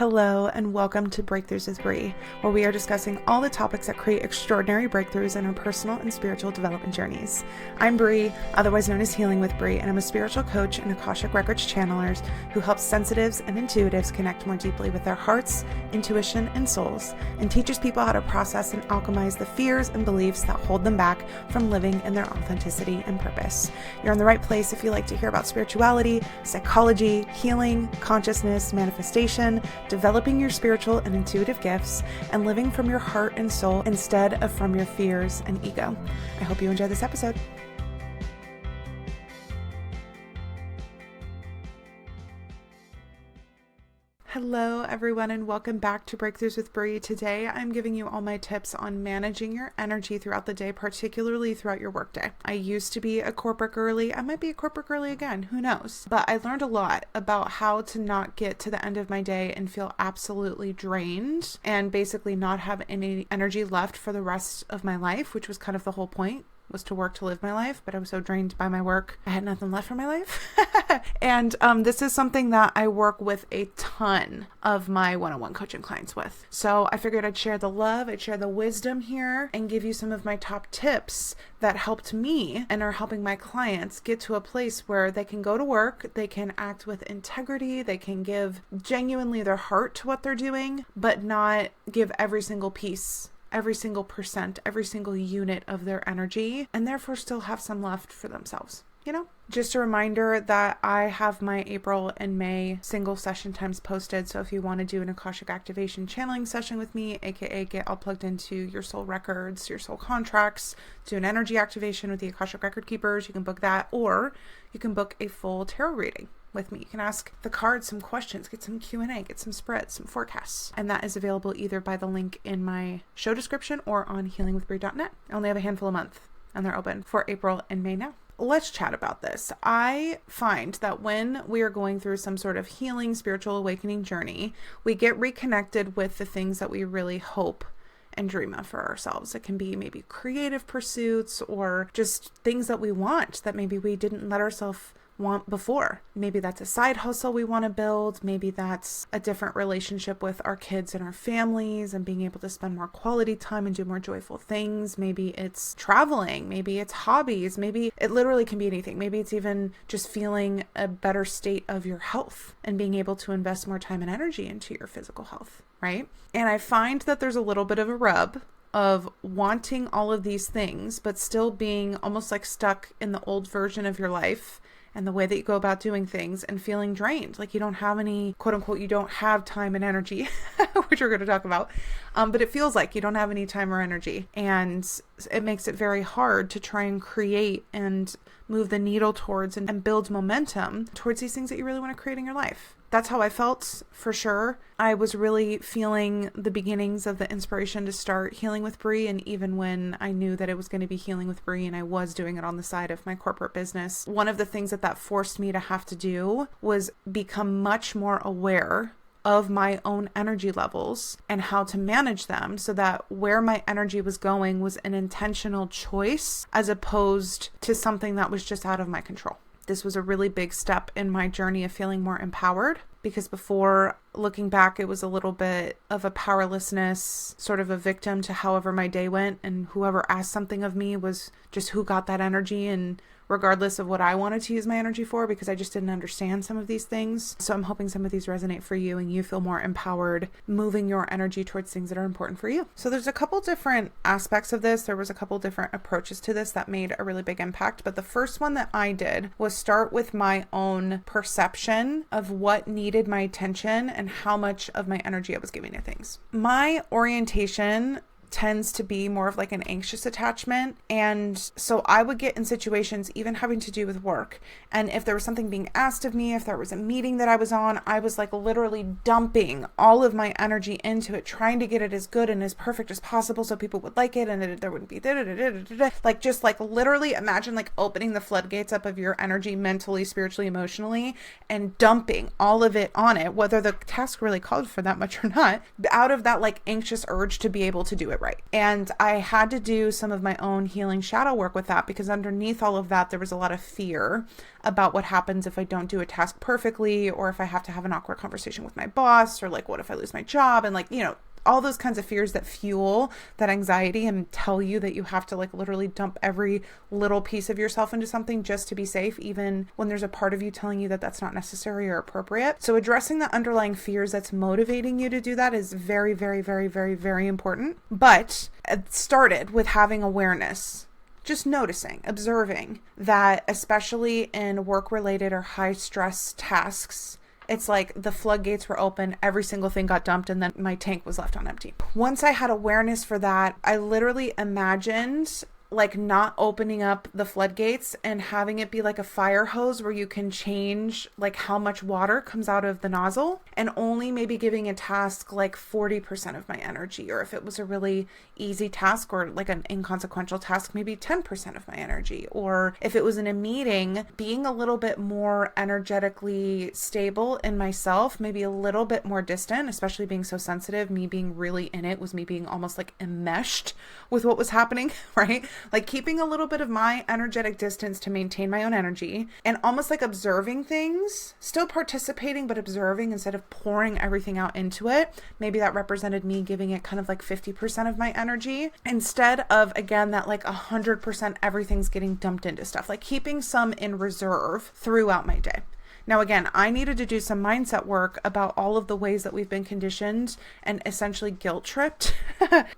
Hello and welcome to Breakthroughs with Bree, where we are discussing all the topics that create extraordinary breakthroughs in our personal and spiritual development journeys. I'm Bree, otherwise known as Healing with Bree, and I'm a spiritual coach and Akashic Records channelers who helps sensitives and intuitives connect more deeply with their hearts, intuition, and souls, and teaches people how to process and alchemize the fears and beliefs that hold them back from living in their authenticity and purpose. You're in the right place if you like to hear about spirituality, psychology, healing, consciousness, manifestation, developing your spiritual and intuitive gifts, and living from your heart and soul instead of from your fears and ego. I hope you enjoy this episode. Hello everyone and welcome back to Breakthroughs with Bree. Today I'm giving you all my tips on managing your energy throughout the day, particularly throughout your workday. I used to be a corporate girly. I might be a corporate girly again, who knows? But I learned a lot about how to not get to the end of my day and feel absolutely drained and basically not have any energy left for the rest of my life, which was kind of the whole point. Was to work to live my life, but I was so drained by my work, I had nothing left for my life. And this is something that I work with a ton of my one-on-one coaching clients with. So I figured I'd share the love, I'd share the wisdom here, and give you some of my top tips that helped me and are helping my clients get to a place where they can go to work, they can act with integrity, they can give genuinely their heart to what they're doing, but not give every single piece, every single percent, every single unit of their energy, and therefore still have some left for themselves. You know, just a reminder that I have my April and May single session times posted. So if you want to do an Akashic activation channeling session with me, aka get all plugged into your soul records, your soul contracts, do an energy activation with the Akashic record keepers, you can book that, or you can book a full tarot reading with me. You can ask the cards some questions, get some Q&A, get some spreads, some forecasts. And that is available either by the link in my show description or on healingwithbree.net. I only have a handful a month and they're open for April and May now. Let's chat about this. I find that when we are going through some sort of healing, spiritual awakening journey, we get reconnected with the things that we really hope and dream of for ourselves. It can be maybe creative pursuits or just things that we want that maybe we didn't let ourselves want before. Maybe that's a side hustle we want to build. Maybe that's a different relationship with our kids and our families and being able to spend more quality time and do more joyful things. Maybe it's traveling. Maybe it's hobbies. Maybe it literally can be anything. Maybe it's even just feeling a better state of your health and being able to invest more time and energy into your physical health, right? And I find that there's a little bit of a rub of wanting all of these things, but still being almost like stuck in the old version of your life and the way that you go about doing things and feeling drained. Like you don't have any, quote unquote, you don't have time and energy, which we're going to talk about. But it feels like you don't have any time or energy. And it makes it very hard to try and create and move the needle towards and build momentum towards these things that you really want to create in your life. That's how I felt for sure. I was really feeling the beginnings of the inspiration to start Healing with Bree. And even when I knew that it was going to be Healing with Bree and I was doing it on the side of my corporate business, one of the things that forced me to have to do was become much more aware of my own energy levels and how to manage them so that where my energy was going was an intentional choice as opposed to something that was just out of my control. This was a really big step in my journey of feeling more empowered, because before, looking back, it was a little bit of a powerlessness, sort of a victim to however my day went, and whoever asked something of me was just who got that energy, and regardless of what I wanted to use my energy for, because I just didn't understand some of these things. So I'm hoping some of these resonate for you and you feel more empowered moving your energy towards things that are important for you. So there's a couple different aspects of this. There was a couple different approaches to this that made a really big impact. But the first one that I did was start with my own perception of what needed my attention and how much of my energy I was giving to things. My orientation tends to be more of like an anxious attachment. And so I would get in situations, even having to do with work. And if there was something being asked of me, if there was a meeting that I was on, I was like literally dumping all of my energy into it, trying to get it as good and as perfect as possible so people would like it and there wouldn't be like just like literally imagine like opening the floodgates up of your energy mentally, spiritually, emotionally, and dumping all of it on it, whether the task really called for that much or not, out of that like anxious urge to be able to do it right. And I had to do some of my own healing shadow work with that, because underneath all of that, there was a lot of fear about what happens if I don't do a task perfectly, or if I have to have an awkward conversation with my boss, or like, what if I lose my job? And like, all those kinds of fears that fuel that anxiety and tell you that you have to like literally dump every little piece of yourself into something just to be safe, even when there's a part of you telling you that that's not necessary or appropriate. So addressing the underlying fears that's motivating you to do that is very, very, very, very, very important. But it started with having awareness. Just noticing, observing that, especially in work-related or high-stress tasks, it's like the floodgates were open, every single thing got dumped, and then my tank was left on empty. Once I had awareness for that, I literally imagined like not opening up the floodgates and having it be like a fire hose where you can change like how much water comes out of the nozzle, and only maybe giving a task like 40% of my energy, or if it was a really easy task or like an inconsequential task, maybe 10% of my energy. Or if it was in a meeting, being a little bit more energetically stable in myself, maybe a little bit more distant, especially being so sensitive. Me being really in it was me being almost like enmeshed with what was happening, right? Like keeping a little bit of my energetic distance to maintain my own energy, and almost like observing things, still participating, but observing instead of pouring everything out into it. Maybe that represented me giving it kind of like 50% of my energy, instead of, again, that like 100% everything's getting dumped into stuff, like keeping some in reserve throughout my day. Now, again, I needed to do some mindset work about all of the ways that we've been conditioned and essentially guilt tripped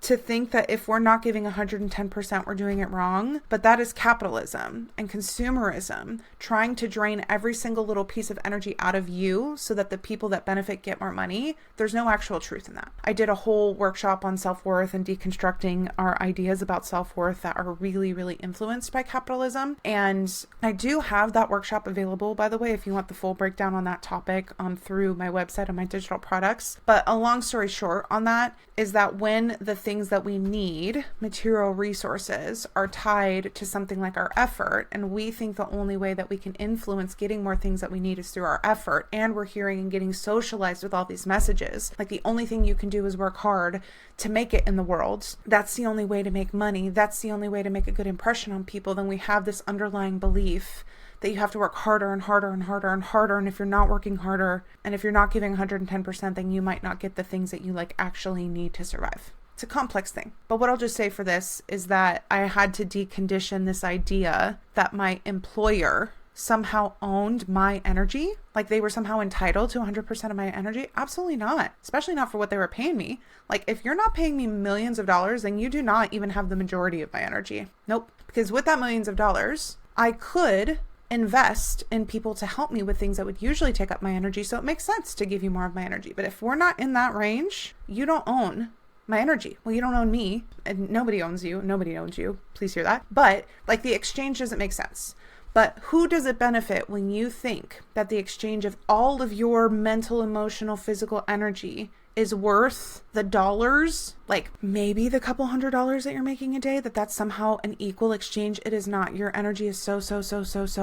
to think that if we're not giving 110%, we're doing it wrong. But that is capitalism and consumerism trying to drain every single little piece of energy out of you so that the people that benefit get more money. There's no actual truth in that. I did a whole workshop on self-worth and deconstructing our ideas about self-worth that are really, really influenced by capitalism. And I do have that workshop available, by the way, if you want the full breakdown on that topic through my website and my digital products. But a long story short on that is that when the things that we need, material resources, are tied to something like our effort, and we think the only way that we can influence getting more things that we need is through our effort, and we're hearing and getting socialized with all these messages, like the only thing you can do is work hard to make it in the world, that's the only way to make money, that's the only way to make a good impression on people, then we have this underlying belief that you have to work harder and harder and harder and harder. And if you're not working harder, and if you're not giving 110%, then you might not get the things that you like actually need to survive. It's a complex thing. But what I'll just say for this is that I had to decondition this idea that my employer somehow owned my energy, like they were somehow entitled to 100% of my energy. Absolutely not, especially not for what they were paying me. Like if you're not paying me millions of dollars, then you do not even have the majority of my energy. Nope. Because with that millions of dollars, I could invest in people to help me with things that would usually take up my energy. So it makes sense to give you more of my energy. But if we're not in that range, you don't own my energy. Well, you don't own me, and nobody owns you. Nobody owns you. Please hear that. But like the exchange doesn't make sense. But who does it benefit when you think that the exchange of all of your mental, emotional, physical energy is worth the dollars, like maybe the couple $100s that you're making a day, that's somehow an equal exchange? It is not. Your energy is so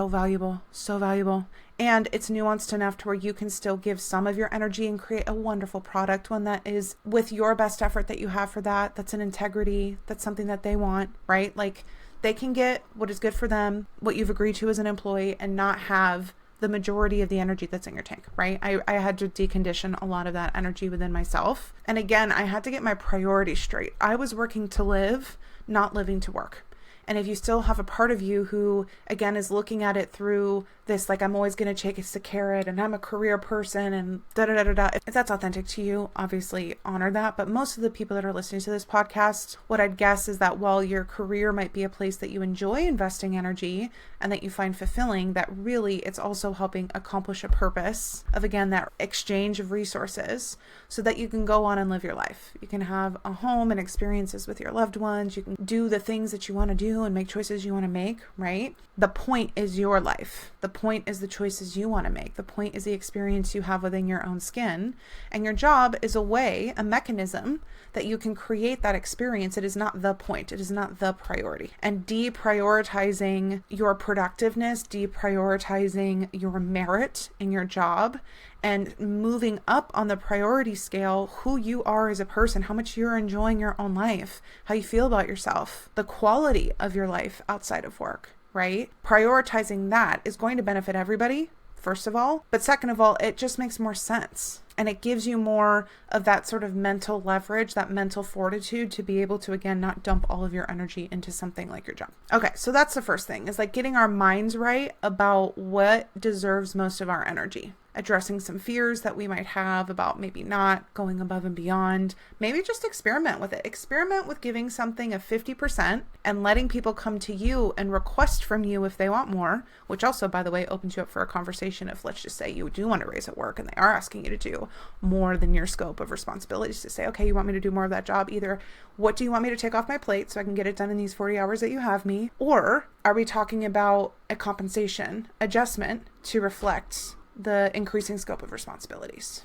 valuable, so valuable. And it's nuanced enough to where you can still give some of your energy and create a wonderful product, one that is with your best effort that you have for that. That's an integrity. That's something that they want, right? Like they can get what is good for them, what you've agreed to as an employee, and not have the majority of the energy that's in your tank, right? I had to decondition a lot of that energy within myself. And again, I had to get my priorities straight. I was working to live, not living to work. And if you still have a part of you who, again, is looking at it through this, like, I'm always going to chase a carrot and I'm a career person and da-da-da-da-da. If that's authentic to you, obviously honor that. But most of the people that are listening to this podcast, what I'd guess is that while your career might be a place that you enjoy investing energy and that you find fulfilling, that really it's also helping accomplish a purpose of, again, that exchange of resources so that you can go on and live your life. You can have a home and experiences with your loved ones. You can do the things that you want to do and make choices you want to make, right? The point is your life. The point is the choices you want to make. The point is the experience you have within your own skin. And your job is a way, a mechanism that you can create that experience. It is not the point. It is not the priority. And deprioritizing your productiveness, deprioritizing your merit in your job, and moving up on the priority scale who you are as a person, how much you're enjoying your own life, how you feel about yourself, the quality of your life outside of work, right? Prioritizing that is going to benefit everybody, first of all, but second of all, it just makes more sense. And it gives you more of that sort of mental leverage, that mental fortitude to be able to, again, not dump all of your energy into something like your job. Okay, so that's the first thing, is like getting our minds right about what deserves most of our energy. Addressing some fears that we might have about maybe not going above and beyond. Maybe just experiment with it. Experiment with giving something a 50% and letting people come to you and request from you if they want more, which also, by the way, opens you up for a conversation if, let's just say, you do want to raise at work and they are asking you to do more than your scope of responsibilities, to say, okay, you want me to do more of that job? Either what do you want me to take off my plate so I can get it done in these 40 hours that you have me? Or are we talking about a compensation adjustment to reflect the increasing scope of responsibilities?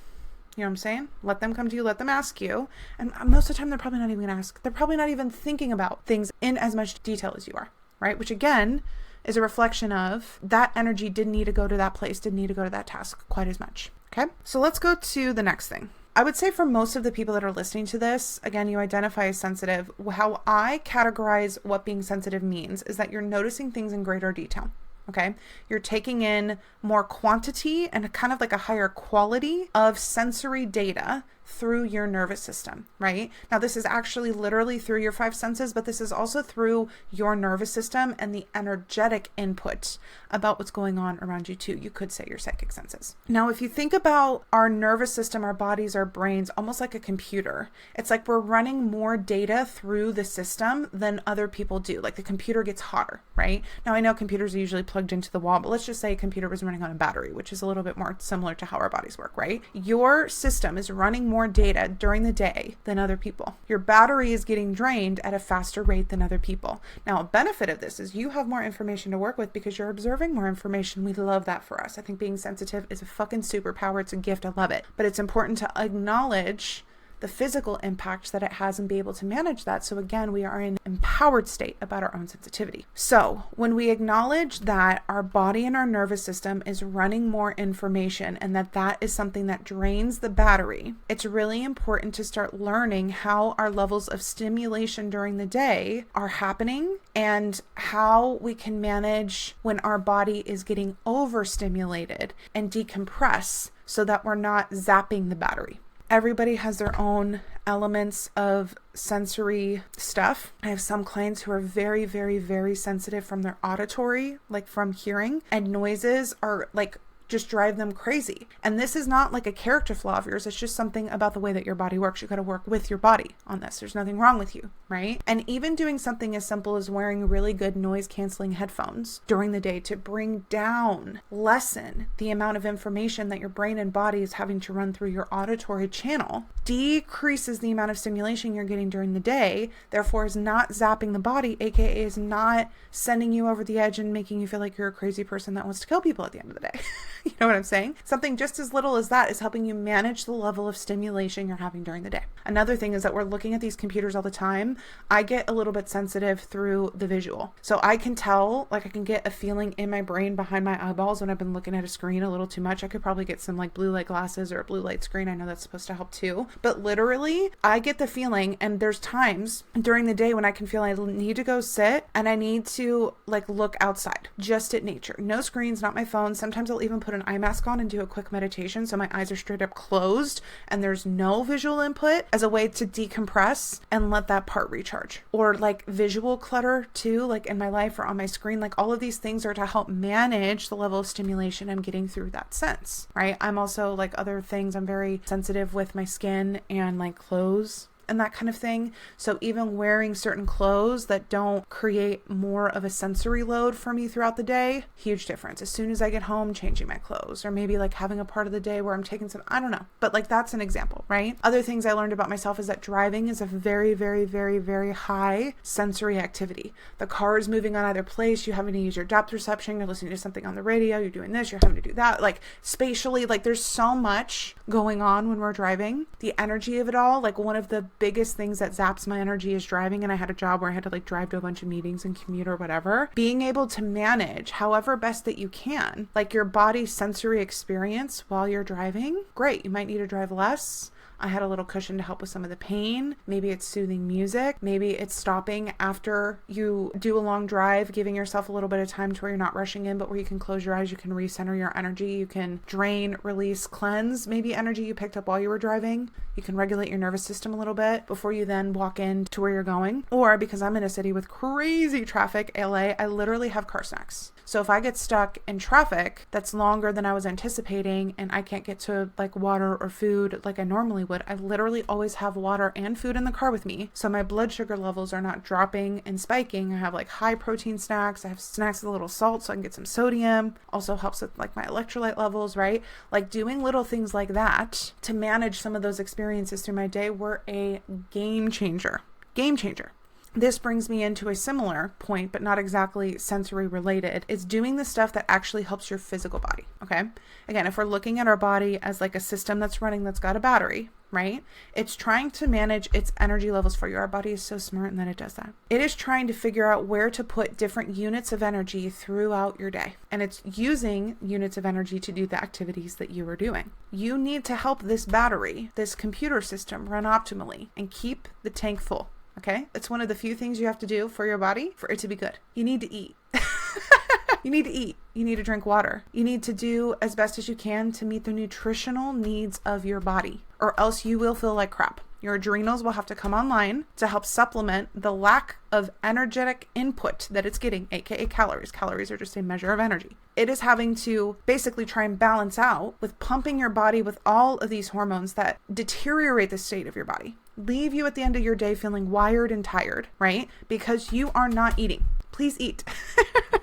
You know what I'm saying? Let them come to you, let them ask you. And most of the time, they're probably not even going to ask. They're probably not even thinking about things in as much detail as you are, right? Which again, is a reflection of that energy didn't need to go to that place, didn't need to go to that task quite as much. Okay. So let's go to the next thing. I would say for most of the people that are listening to this, again, you identify as sensitive. How I categorize what being sensitive means is that you're noticing things in greater detail. Okay. You're taking in more quantity and kind of like a higher quality of sensory data through your nervous system, right? Now, this is actually literally through your 5 senses, but this is also through your nervous system and the energetic input about what's going on around you too. You could say your psychic senses. Now, if you think about our nervous system, our bodies, our brains, almost like a computer, it's like we're running more data through the system than other people do. Like the computer gets hotter, right? Now, I know computers are usually plugged into the wall, but let's just say a computer was running on a battery, which is a little bit more similar to how our bodies work, right? Your system is running more data during the day than other people. Your battery is getting drained at a faster rate than other people. Now, a benefit of this is you have more information to work with because you're observing more information. We love that for us. I think being sensitive is a fucking superpower. It's a gift. I love it. But it's important to acknowledge the physical impact that it has and be able to manage that. So again, we are in an empowered state about our own sensitivity. So when we acknowledge that our body and our nervous system is running more information and that is something that drains the battery, it's really important to start learning how our levels of stimulation during the day are happening and how we can manage when our body is getting overstimulated and decompress so that we're not zapping the battery. Everybody has their own elements of sensory stuff. I have some clients who are very, very, very sensitive from their auditory, like from hearing, and noises are like just drive them crazy. And this is not like a character flaw of yours. It's just something about the way that your body works. You got to work with your body on this. There's nothing wrong with you, right? And even doing something as simple as wearing really good noise canceling headphones during the day to bring down, lessen the amount of information that your brain and body is having to run through your auditory channel, decreases the amount of stimulation you're getting during the day, therefore is not zapping the body, aka is not sending you over the edge and making you feel like you're a crazy person that wants to kill people at the end of the day. You know what I'm saying? Something just as little as that is helping you manage the level of stimulation you're having during the day. Another thing is that we're looking at these computers all the time. I get a little bit sensitive through the visual. So I can tell, like I can get a feeling in my brain behind my eyeballs when I've been looking at a screen a little too much. I could probably get some like blue light glasses or a blue light screen. I know that's supposed to help too. But literally, I get the feeling, and there's times during the day when I can feel I need to go sit and I need to like look outside, just at nature. No screens, not my phone. Sometimes I'll even put an eye mask on and do a quick meditation so my eyes are straight up closed and there's no visual input as a way to decompress and let that part recharge. Or like visual clutter too, like in my life or on my screen, like all of these things are to help manage the level of stimulation I'm getting through that sense, right? I'm also like other things, I'm very sensitive with my skin and like clothes and that kind of thing. So even wearing certain clothes that don't create more of a sensory load for me throughout the day, huge difference. As soon as I get home, changing my clothes, or maybe like having a part of the day where I'm taking some, I don't know, but like that's an example, right? Other things I learned about myself is that driving is a very, very, very, very high sensory activity. The car is moving on either place. You're having to use your depth perception. You're listening to something on the radio. You're doing this. You're having to do that. Like spatially, like there's so much going on when we're driving. The energy of it all, like one of the biggest things that zaps my energy is driving. And I had a job where I had to like drive to a bunch of meetings and commute or whatever. Being able to manage however best that you can, like your body's sensory experience while you're driving. Great. You might need to drive less. I had a little cushion to help with some of the pain. Maybe it's soothing music. Maybe it's stopping after you do a long drive, giving yourself a little bit of time to where you're not rushing in, but where you can close your eyes, you can recenter your energy, you can drain, release, cleanse maybe energy you picked up while you were driving. You can regulate your nervous system a little bit before you then walk in to where you're going. Or because I'm in a city with crazy traffic, LA, I literally have car snacks. So if I get stuck in traffic that's longer than I was anticipating and I can't get to like water or food like I normally would, I literally always have water and food in the car with me. So my blood sugar levels are not dropping and spiking. I have like high protein snacks. I have snacks with a little salt so I can get some sodium. Also helps with like my electrolyte levels, right? Like doing little things like that to manage some of those experiences through my day were a game changer. Game changer. This brings me into a similar point, but not exactly sensory related. It's doing the stuff that actually helps your physical body, okay? Again, if we're looking at our body as like a system that's running that's got a battery, right? It's trying to manage its energy levels for you. Our body is so smart and that it does that. It is trying to figure out where to put different units of energy throughout your day. And it's using units of energy to do the activities that you are doing. You need to help this battery, this computer system run optimally and keep the tank full. Okay? It's one of the few things you have to do for your body for it to be good. You need to eat. You need to eat. You need to drink water. You need to do as best as you can to meet the nutritional needs of your body, or else you will feel like crap. Your adrenals will have to come online to help supplement the lack of energetic input that it's getting, aka calories. Calories are just a measure of energy. It is having to basically try and balance out with pumping your body with all of these hormones that deteriorate the state of your body. Leave you at the end of your day feeling wired and tired, right? Because you are not eating. Please eat.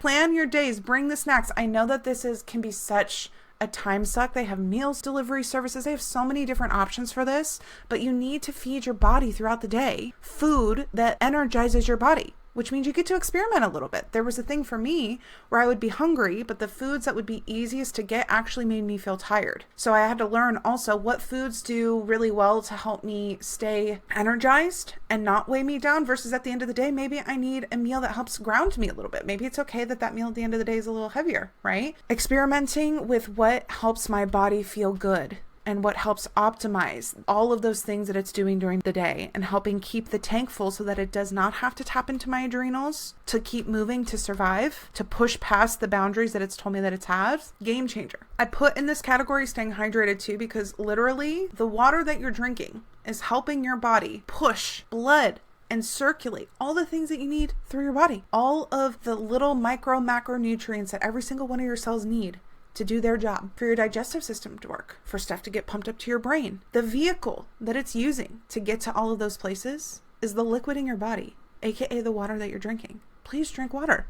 Plan your days. Bring the snacks. I know that can be such a time suck. They have meals delivery services. They have so many different options for this, but you need to feed your body throughout the day food that energizes your body, which means you get to experiment a little bit. There was a thing for me where I would be hungry, but the foods that would be easiest to get actually made me feel tired. So I had to learn also what foods do really well to help me stay energized and not weigh me down, versus at the end of the day, maybe I need a meal that helps ground me a little bit. Maybe it's okay that meal at the end of the day is a little heavier, right? Experimenting with what helps my body feel good and what helps optimize all of those things that it's doing during the day and helping keep the tank full so that it does not have to tap into my adrenals to keep moving, to survive, to push past the boundaries that it's told me that it has. Game changer. I put in this category staying hydrated too, because literally the water that you're drinking is helping your body push blood and circulate all the things that you need through your body. All of the little micro macronutrients that every single one of your cells need to do their job, for your digestive system to work, for stuff to get pumped up to your brain. The vehicle that it's using to get to all of those places is the liquid in your body, aka the water that you're drinking. Please drink water.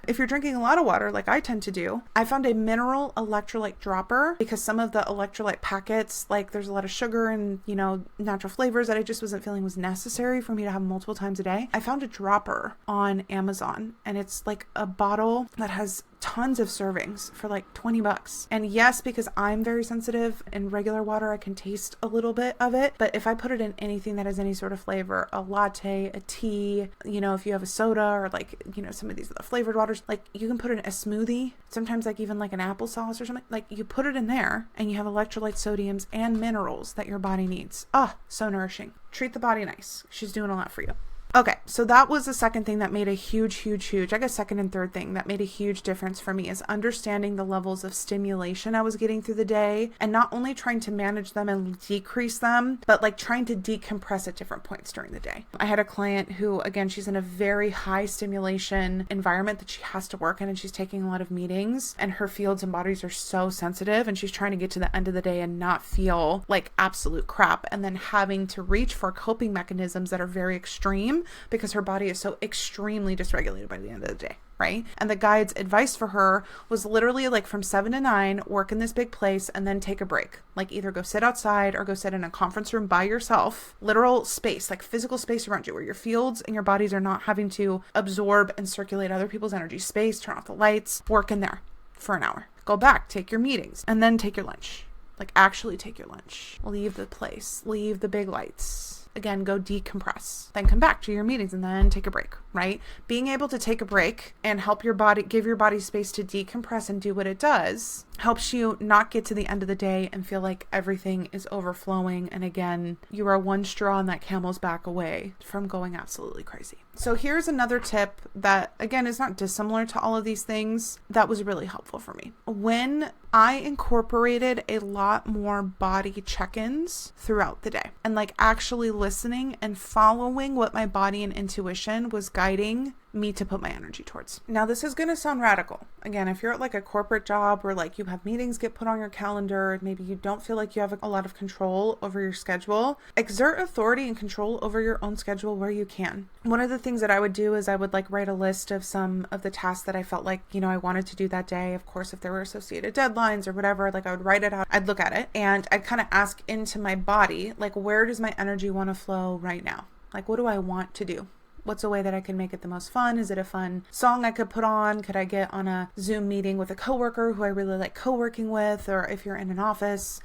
If you're drinking a lot of water, like I tend to do, I found a mineral electrolyte dropper, because some of the electrolyte packets, like there's a lot of sugar and, natural flavors that I just wasn't feeling was necessary for me to have multiple times a day. I found a dropper on Amazon, and it's like a bottle that has tons of servings for like $20. And yes, because I'm very sensitive, in regular water I can taste a little bit of it, but if I put it in anything that has any sort of flavor, a latte, a tea, if you have a soda, or like some of these flavored waters, like you can put it in a smoothie, sometimes like even like an applesauce or something, like you put it in there and you have electrolyte, sodiums, and minerals that your body needs. So nourishing. Treat the body nice. She's doing a lot for you. Okay, so that was the second thing that made a huge, I guess second and third thing that made a huge difference for me, is understanding the levels of stimulation I was getting through the day, and not only trying to manage them and decrease them, but like trying to decompress at different points during the day. I had a client who, again, she's in a very high stimulation environment that she has to work in, and she's taking a lot of meetings, and her fields and bodies are so sensitive, and she's trying to get to the end of the day and not feel like absolute crap, and then having to reach for coping mechanisms that are very extreme, because her body is so extremely dysregulated by the end of the day, right? And the guide's advice for her was literally like from 7 to 9, work in this big place and then take a break. Like either go sit outside or go sit in a conference room by yourself, literal space, like physical space around you where your fields and your bodies are not having to absorb and circulate other people's energy. Space, turn off the lights, work in there for an hour. Go back, take your meetings, and then take your lunch. Like actually take your lunch. Leave the place, leave the big lights. again, go decompress, then come back to your meetings and then take a break, right? Being able to take a break and help your body, give your body space to decompress and do what it does, helps you not get to the end of the day and feel like everything is overflowing. And again, you are one straw on that camel's back away from going absolutely crazy. So here's another tip that, again, is not dissimilar to all of these things that was really helpful for me. When I incorporated a lot more body check-ins throughout the day and like actually listening and following what my body and intuition was guiding me to put my energy towards. Now, this is going to sound radical. Again, if you're at like a corporate job where like you have meetings get put on your calendar, maybe you don't feel like you have a lot of control over your schedule, exert authority and control over your own schedule where you can. One of the things that I would do is I would like write a list of some of the tasks that I felt like, I wanted to do that day. Of course, if there were associated deadlines or whatever, like I would write it out, I'd look at it and I'd kind of ask into my body, like, where does my energy want to flow right now? Like, what do I want to do? What's a way that I can make it the most fun? Is it a fun song I could put on? Could I get on a Zoom meeting with a coworker who I really like co-working with? Or if you're in an office,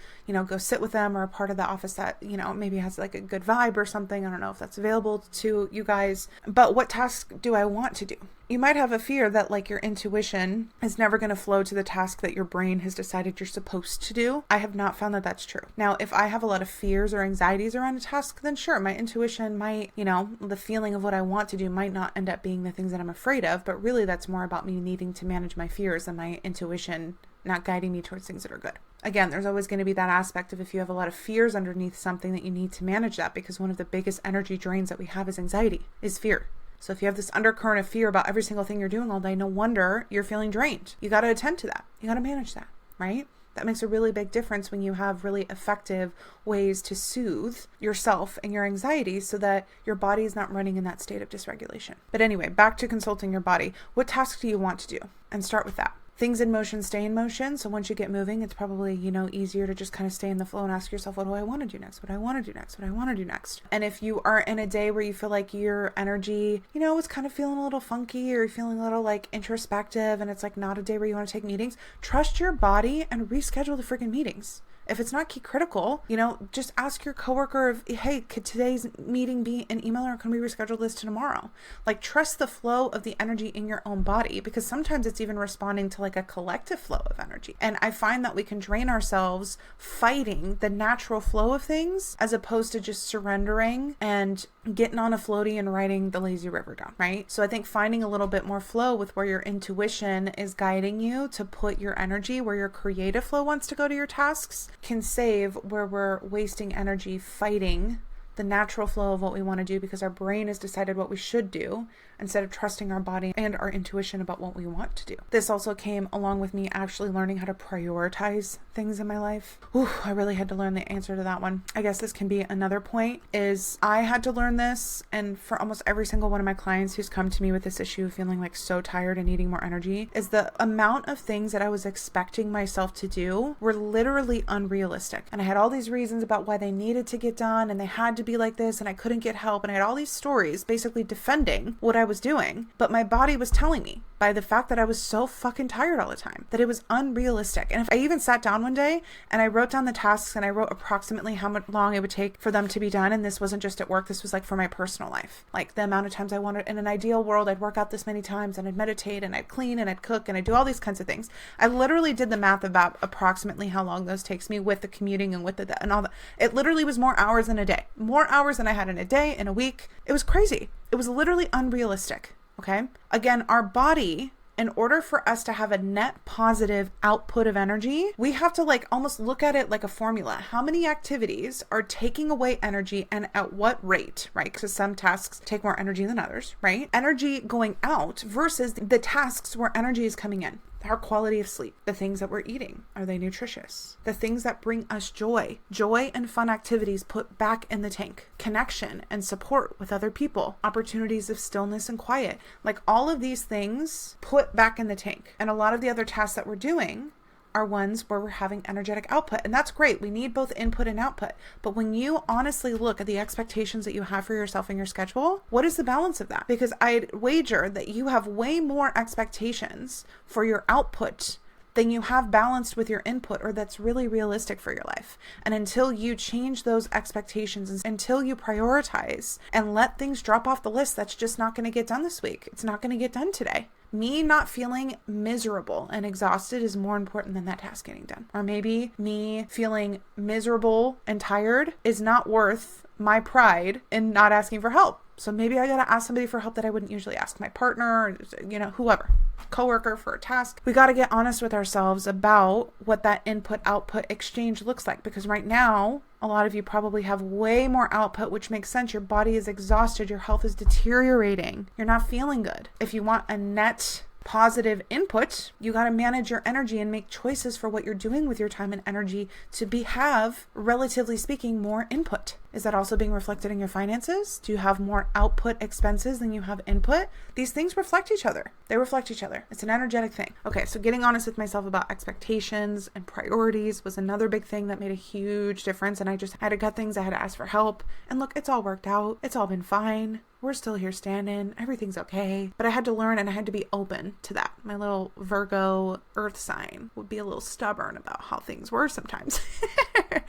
go sit with them, or a part of the office that, maybe has like a good vibe or something. I don't know if that's available to you guys, but what task do I want to do? You might have a fear that like your intuition is never going to flow to the task that your brain has decided you're supposed to do. I have not found that that's true. Now, if I have a lot of fears or anxieties around a task, then sure, my intuition might, the feeling of what I want to do might not end up being the things that I'm afraid of, but really that's more about me needing to manage my fears and my intuition not guiding me towards things that are good. Again, there's always going to be that aspect of if you have a lot of fears underneath something that you need to manage that, because one of the biggest energy drains that we have is anxiety, is fear. So if you have this undercurrent of fear about every single thing you're doing all day, no wonder you're feeling drained. You got to attend to that. You got to manage that, right? That makes a really big difference when you have really effective ways to soothe yourself and your anxiety so that your body is not running in that state of dysregulation. But anyway, back to consulting your body. What task do you want to do? And start with that. Things in motion stay in motion. So once you get moving, it's probably, easier to just kind of stay in the flow and ask yourself, what do I want to do next? What do I want to do next? What do I want to do next? And if you are in a day where you feel like your energy, is kind of feeling a little funky, or you're feeling a little like introspective, and it's like not a day where you want to take meetings, trust your body and reschedule the freaking meetings. If it's not key critical, just ask your coworker, hey, could today's meeting be an email, or can we reschedule this to tomorrow? Like, trust the flow of the energy in your own body, because sometimes it's even responding to like a collective flow of energy. And I find that we can drain ourselves fighting the natural flow of things as opposed to just surrendering and getting on a floaty and riding the lazy river down, right? So I think finding a little bit more flow with where your intuition is guiding you to put your energy, where your creative flow wants to go to your tasks, can save where we're wasting energy fighting the natural flow of what we want to do because our brain has decided what we should do instead of trusting our body and our intuition about what we want to do. This also came along with me actually learning how to prioritize things in my life. I really had to learn the answer to that one. I guess this can be another point, is I had to learn this, and for almost every single one of my clients who's come to me with this issue of feeling like so tired and needing more energy, is the amount of things that I was expecting myself to do were literally unrealistic. And I had all these reasons about why they needed to get done, and they had to be like this, and I couldn't get help, and I had all these stories basically defending what I was doing, but my body was telling me by the fact that I was so fucking tired all the time that it was unrealistic. And if I even sat down one day and I wrote down the tasks and I wrote approximately how much long it would take for them to be done, and this wasn't just at work, this was like for my personal life, like the amount of times I wanted, in an ideal world I'd work out this many times, and I'd meditate, and I'd clean, and I'd cook, and I'd do all these kinds of things. I literally did the math about approximately how long those takes me with the commuting and with the and all that. It literally was more hours in a day, more hours than I had in a day, in a week. It was crazy. It was literally unrealistic. Okay. Again, our body, in order for us to have a net positive output of energy, we have to like almost look at it like a formula. How many activities are taking away energy and at what rate, right? Because some tasks take more energy than others, right? Energy going out versus the tasks where energy is coming in. Our quality of sleep, the things that we're eating, are they nutritious? The things that bring us joy and fun activities put back in the tank, connection and support with other people, opportunities of stillness and quiet, like all of these things put back in the tank. And a lot of the other tasks that we're doing are ones where we're having energetic output. And that's great. We need both input and output. But when you honestly look at the expectations that you have for yourself in your schedule, what is the balance of that? Because I'd wager that you have way more expectations for your output then you have balanced with your input, or that's really realistic for your life. And until you change those expectations, until you prioritize and let things drop off the list, that's just not going to get done this week. It's not going to get done today. Me not feeling miserable and exhausted is more important than that task getting done. Or maybe me feeling miserable and tired is not worth my pride in not asking for help. So maybe I got to ask somebody for help that I wouldn't usually ask, my partner, or, whoever, coworker, for a task. We got to get honest with ourselves about what that input-output exchange looks like, because right now, a lot of you probably have way more output, which makes sense. Your body is exhausted. Your health is deteriorating. You're not feeling good. If you want a net positive input, you got to manage your energy and make choices for what you're doing with your time and energy to have, relatively speaking, more input. Is that also being reflected in your finances? Do you have more output expenses than you have input? These things reflect each other. They reflect each other. It's an energetic thing. Okay, so getting honest with myself about expectations and priorities was another big thing that made a huge difference. And I just had to cut things. I had to ask for help. And look, it's all worked out. It's all been fine. We're still here standing. Everything's okay. But I had to learn, and I had to be open to that. My little Virgo earth sign would be a little stubborn about how things were sometimes.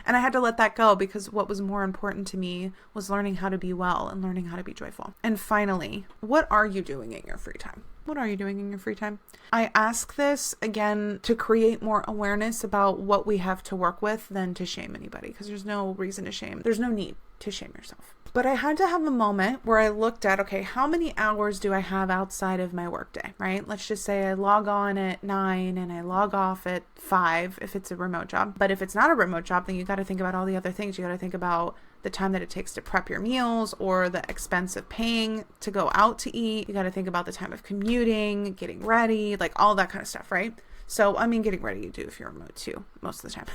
And I had to let that go, because what was more important to me was learning how to be well and learning how to be joyful. And finally, what are you doing in your free time? What are you doing in your free time? I ask this again to create more awareness about what we have to work with than to shame anybody, because there's no reason to shame. There's no need to shame yourself. But I had to have a moment where I looked at, okay, how many hours do I have outside of my workday, right? Let's just say I log on at 9 and I log off at 5 if it's a remote job. But if it's not a remote job, then you got to think about all the other things. You got to think about the time that it takes to prep your meals, or the expense of paying to go out to eat. You got to think about the time of commuting, getting ready, like all that kind of stuff, right? So, getting ready you do if you're remote too, most of the time.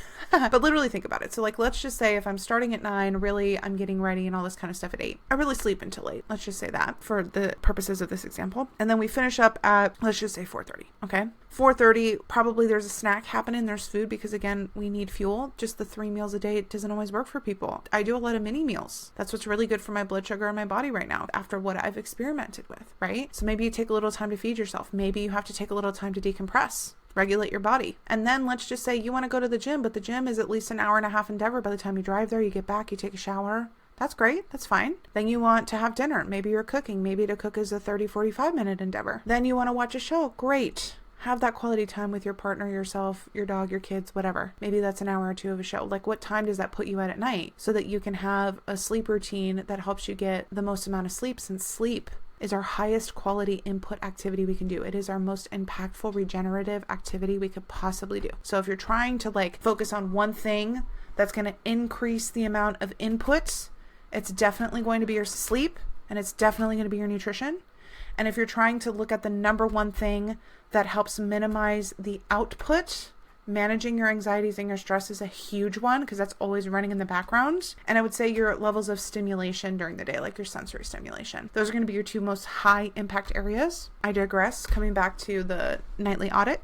But literally think about it. So let's just say if I'm starting at 9, really, I'm getting ready and all this kind of stuff at 8. I really sleep until 8. Let's just say that for the purposes of this example. And then we finish up at, let's just say 4:30. Okay. 4:30, probably there's a snack happening. There's food, because again, we need fuel. Just the 3 meals a day, it doesn't always work for people. I do a lot of mini meals. That's what's really good for my blood sugar in my body right now after what I've experimented with, right? So maybe you take a little time to feed yourself. Maybe you have to take a little time to decompress. Regulate your body. And then let's just say you want to go to the gym, but the gym is at least an hour and a half endeavor. By the time you drive there, you get back, you take a shower. That's great. That's fine. Then you want to have dinner. Maybe you're cooking. Maybe to cook is a 30, 45 minute endeavor. Then you want to watch a show. Great. Have that quality time with your partner, yourself, your dog, your kids, whatever. Maybe that's an hour or two of a show. Like, what time does that put you at night, so that you can have a sleep routine that helps you get the most amount of sleep, since sleep is our highest quality input activity we can do. It is our most impactful regenerative activity we could possibly do. So if you're trying to focus on one thing that's going to increase the amount of input, it's definitely going to be your sleep, and it's definitely going to be your nutrition. And if you're trying to look at the number one thing that helps minimize the output, managing your anxieties and your stress is a huge one, because that's always running in the background. And I would say your levels of stimulation during the day, like your sensory stimulation. Those are going to be your 2 most high impact areas. I digress. Coming back to the nightly audit.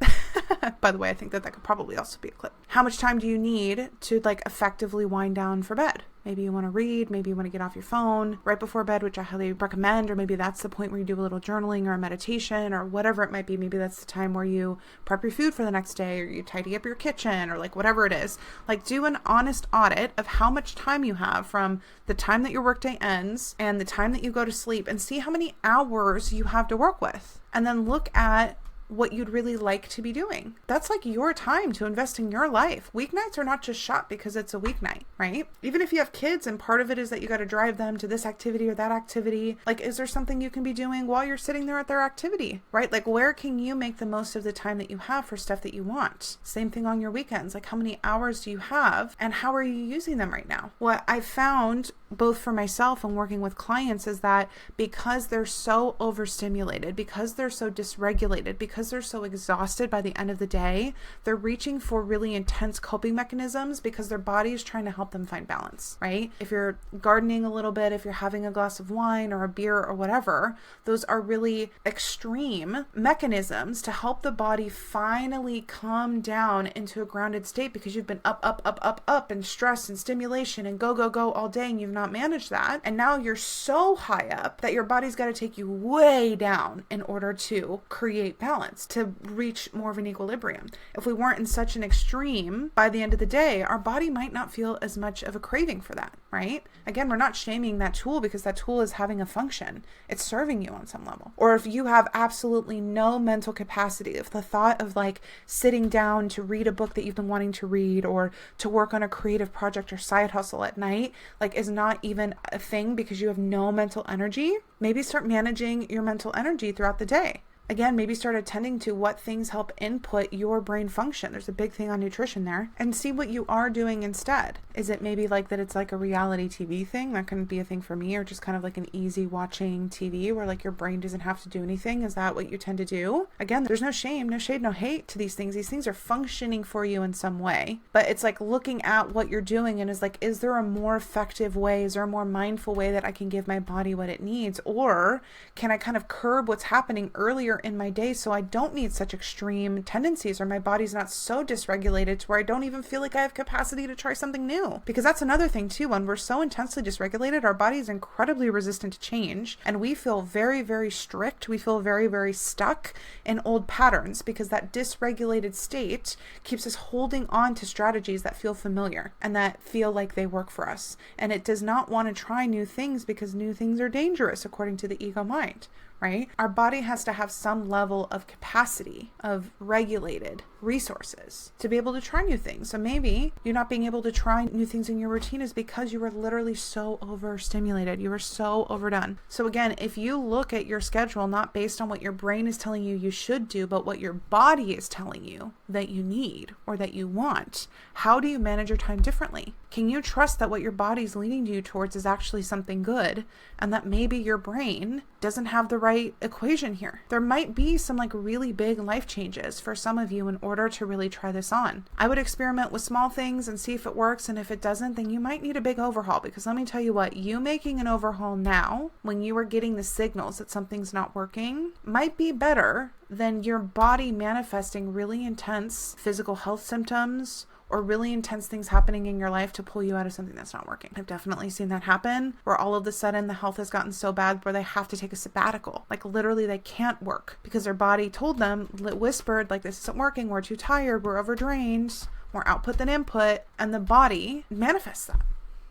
By the way, I think that could probably also be a clip. How much time do you need to effectively wind down for bed? Maybe you want to read, maybe you want to get off your phone right before bed, which I highly recommend, or maybe that's the point where you do a little journaling or a meditation or whatever it might be. Maybe that's the time where you prep your food for the next day, or you tidy up your kitchen, or whatever it is. Do an honest audit of how much time you have from the time that your workday ends and the time that you go to sleep, and see how many hours you have to work with. And then look at what you'd really like to be doing. That's your time to invest in your life. Weeknights are not just shot because it's a weeknight, right? Even if you have kids and part of it is that you got to drive them to this activity or that activity, is there something you can be doing while you're sitting there at their activity, right? Where can you make the most of the time that you have for stuff that you want? Same thing on your weekends. How many hours do you have, and how are you using them right now? What I found, both for myself and working with clients, is that because they're so overstimulated, because they're so dysregulated, because they're so exhausted by the end of the day, they're reaching for really intense coping mechanisms because their body is trying to help them find balance, right? If you're gardening a little bit, if you're having a glass of wine or a beer or whatever, those are really extreme mechanisms to help the body finally calm down into a grounded state, because you've been up and stress and stimulation and go all day, and you've not cannot manage that. And now you're so high up that your body's got to take you way down in order to create balance, to reach more of an equilibrium. If we weren't in such an extreme, by the end of the day, our body might not feel as much of a craving for that, right? Again, we're not shaming that tool because that tool is having a function. It's serving you on some level. Or if you have absolutely no mental capacity, if the thought of like sitting down to read a book that you've been wanting to read or to work on a creative project or side hustle at night, like is not even a thing because you have no mental energy, maybe start managing your mental energy throughout the day. Again, maybe start attending to what things help input your brain function. There's a big thing on nutrition there, and see what you are doing instead. Is it maybe like that it's like a reality TV thing? That can be a thing for me, or just kind of like an easy watching TV where like your brain doesn't have to do anything. Is that what you tend to do? Again, there's no shame, no shade, no hate to these things. These things are functioning for you in some way, but it's like looking at what you're doing and is like, is there a more effective way? Is there a more mindful way that I can give my body what it needs? Or can I kind of curb what's happening earlier in my day so I don't need such extreme tendencies, or my body's not so dysregulated to where I don't even feel like I have capacity to try something new? Because that's another thing too. When we're so intensely dysregulated, our body is incredibly resistant to change, and we feel very, very strict. We feel very, very stuck in old patterns because that dysregulated state keeps us holding on to strategies that feel familiar and that feel like they work for us. And it does not want to try new things because new things are dangerous according to the ego mind. Right? Our body has to have some level of capacity of regulated resources to be able to try new things. So maybe you not being able to try new things in your routine is because you were literally so overstimulated. You were so overdone. So again, if you look at your schedule, not based on what your brain is telling you you should do, but what your body is telling you that you need or that you want, how do you manage your time differently? Can you trust that what your body's leading you towards is actually something good, and that maybe your brain doesn't have the right equation here? There might be some like really big life changes for some of you in order to really try this on. I would experiment with small things and see if it works, and if it doesn't, then you might need a big overhaul, because let me tell you what, you making an overhaul now when you are getting the signals that something's not working might be better than your body manifesting really intense physical health symptoms or really intense things happening in your life to pull you out of something that's not working. I've definitely seen that happen, where all of a sudden the health has gotten so bad where they have to take a sabbatical. Like literally they can't work because their body told them, whispered like, this isn't working, we're too tired, we're overdrained, more output than input, and the body manifests that.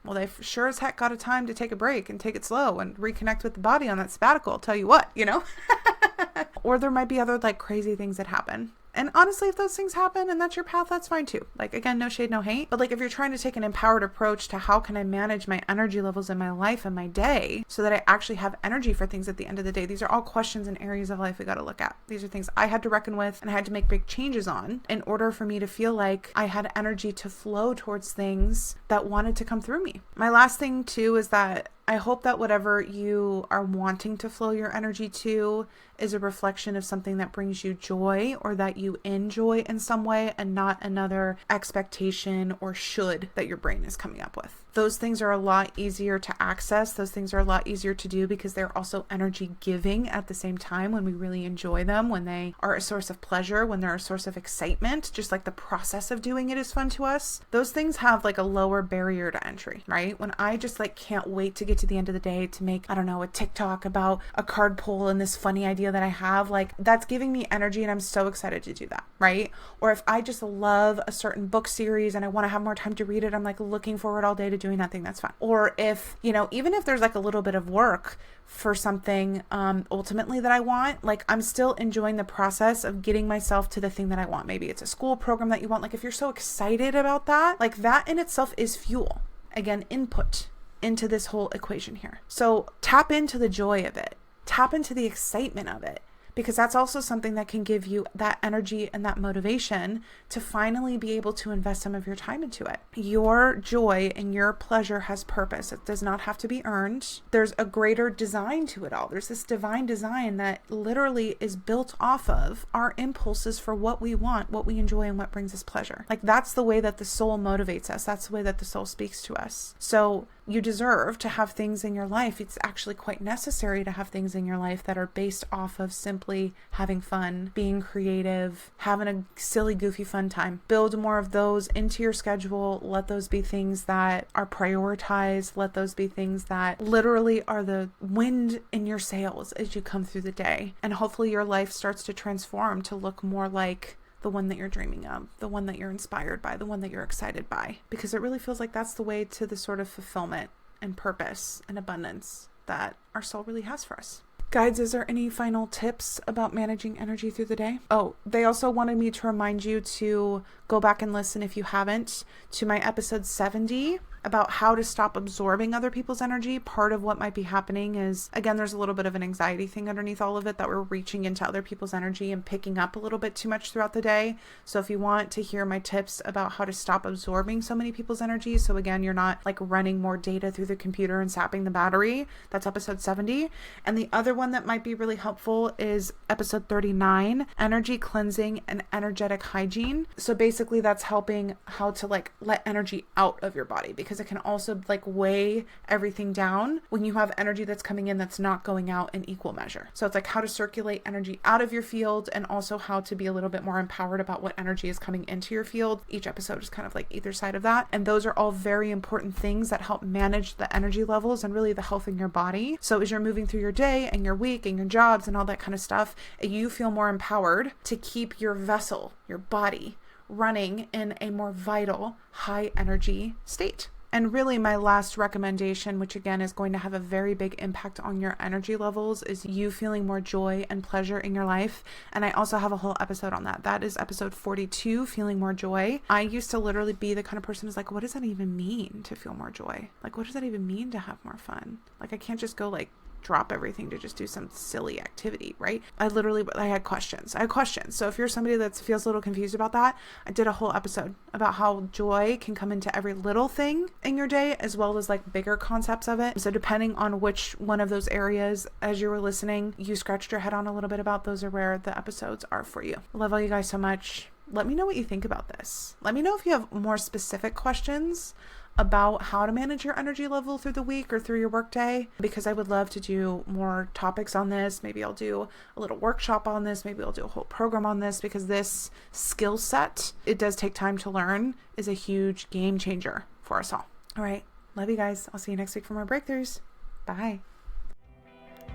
Well, they sure as heck got a time to take a break and take it slow and reconnect with the body on that sabbatical. I'll tell you what, you know? Or there might be other like crazy things that happen. And honestly, if those things happen and that's your path, that's fine too. Like, again, no shade, no hate. But like, if you're trying to take an empowered approach to how can I manage my energy levels in my life and my day so that I actually have energy for things at the end of the day, these are all questions and areas of life we got to look at. These are things I had to reckon with and I had to make big changes on in order for me to feel like I had energy to flow towards things that wanted to come through me. My last thing too is that I hope that whatever you are wanting to flow your energy to is a reflection of something that brings you joy or that you enjoy in some way, and not another expectation or should that your brain is coming up with. Those things are a lot easier to access. Those things are a lot easier to do because they're also energy giving at the same time when we really enjoy them, when they are a source of pleasure, when they're a source of excitement, just like the process of doing it is fun to us. Those things have like a lower barrier to entry, right? When I just like can't wait to get to the end of the day to make, I don't know, a TikTok about a card pull and this funny idea that I have, like that's giving me energy and I'm so excited to do that, right? Or if I just love a certain book series and I want to have more time to read it, I'm like looking forward all day to doing that thing, that's fun. Or if, you know, even if there's like a little bit of work for something ultimately that I want, like I'm still enjoying the process of getting myself to the thing that I want. Maybe it's a school program that you want. Like if you're so excited about that, like that in itself is fuel. Again, input into this whole equation here. So tap into the joy of it. Tap into the excitement of it, because that's also something that can give you that energy and that motivation to finally be able to invest some of your time into it. Your joy and your pleasure has purpose. It does not have to be earned. There's a greater design to it all. There's this divine design that literally is built off of our impulses for what we want, what we enjoy, and what brings us pleasure. Like that's the way that the soul motivates us. That's the way that the soul speaks to us. So You deserve to have things in your life. It's actually quite necessary to have things in your life that are based off of simply having fun, being creative, having a silly, goofy, fun time. Build more of those into your schedule. Let those be things that are prioritized. Let those be things that literally are the wind in your sails as you come through the day. And hopefully your life starts to transform to look more like the one that you're dreaming of, the one that you're inspired by, the one that you're excited by, because it really feels like that's the way to the sort of fulfillment and purpose and abundance that our soul really has for us. Guides, is there any final tips about managing energy through the day? Oh, they also wanted me to remind you to go back and listen, if you haven't, to my episode 70 about how to stop absorbing other people's energy. Part of what might be happening is, again, there's a little bit of an anxiety thing underneath all of it, that we're reaching into other people's energy and picking up a little bit too much throughout the day. So if you want to hear my tips about how to stop absorbing so many people's energy, so again, you're not like running more data through the computer and sapping the battery, that's episode 70. And the other one that might be really helpful is episode 39, energy cleansing and energetic hygiene. So basically that's helping how to like let energy out of your body, because it can also like weigh everything down when you have energy that's coming in that's not going out in equal measure. So it's like how to circulate energy out of your field, and also how to be a little bit more empowered about what energy is coming into your field. Each episode is kind of like either side of that. And those are all very important things that help manage the energy levels and really the health in your body. So as you're moving through your day and your week and your jobs and all that kind of stuff, you feel more empowered to keep your vessel, your body, running in a more vital, high energy state. And really my last recommendation, which again is going to have a very big impact on your energy levels, is you feeling more joy and pleasure in your life. And I also have a whole episode on that. That is episode 42, feeling more joy. I used to literally be the kind of person who's like, what does that even mean to feel more joy? Like, what does that even mean to have more fun? Like, I can't just go like drop everything to just do some silly activity, right? I had questions. So if you're somebody that feels a little confused about that, I did a whole episode about how joy can come into every little thing in your day, as well as like bigger concepts of it. So depending on which one of those areas, as you were listening, you scratched your head on a little bit about, those are where the episodes are for you. I love all you guys so much. Let me know what you think about this. Let me know if you have more specific questions about how to manage your energy level through the week or through your workday, because I would love to do more topics on this. Maybe I'll do a little workshop on this. Maybe I'll do a whole program on this, because this skill set, it does take time to learn, is a huge game changer for us all. All right. Love you guys. I'll see you next week for more breakthroughs. Bye.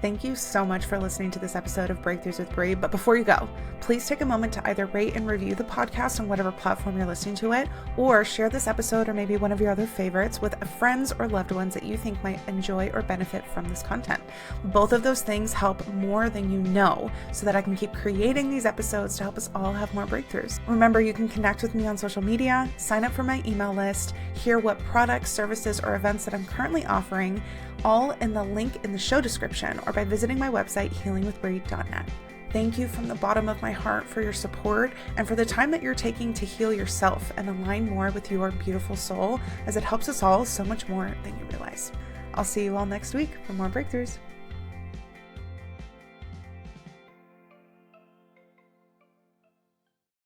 Thank you so much for listening to this episode of Breakthroughs with Brie. But before you go, please take a moment to either rate and review the podcast on whatever platform you're listening to it, or share this episode or maybe one of your other favorites with friends or loved ones that you think might enjoy or benefit from this content. Both of those things help more than you know, so that I can keep creating these episodes to help us all have more breakthroughs. Remember, you can connect with me on social media, sign up for my email list, hear what products, services, or events that I'm currently offering, all in the link in the show description, or by visiting my website, healingwithbrie.net. Thank you from the bottom of my heart for your support and for the time that you're taking to heal yourself and align more with your beautiful soul, as it helps us all so much more than you realize. I'll see you all next week for more breakthroughs.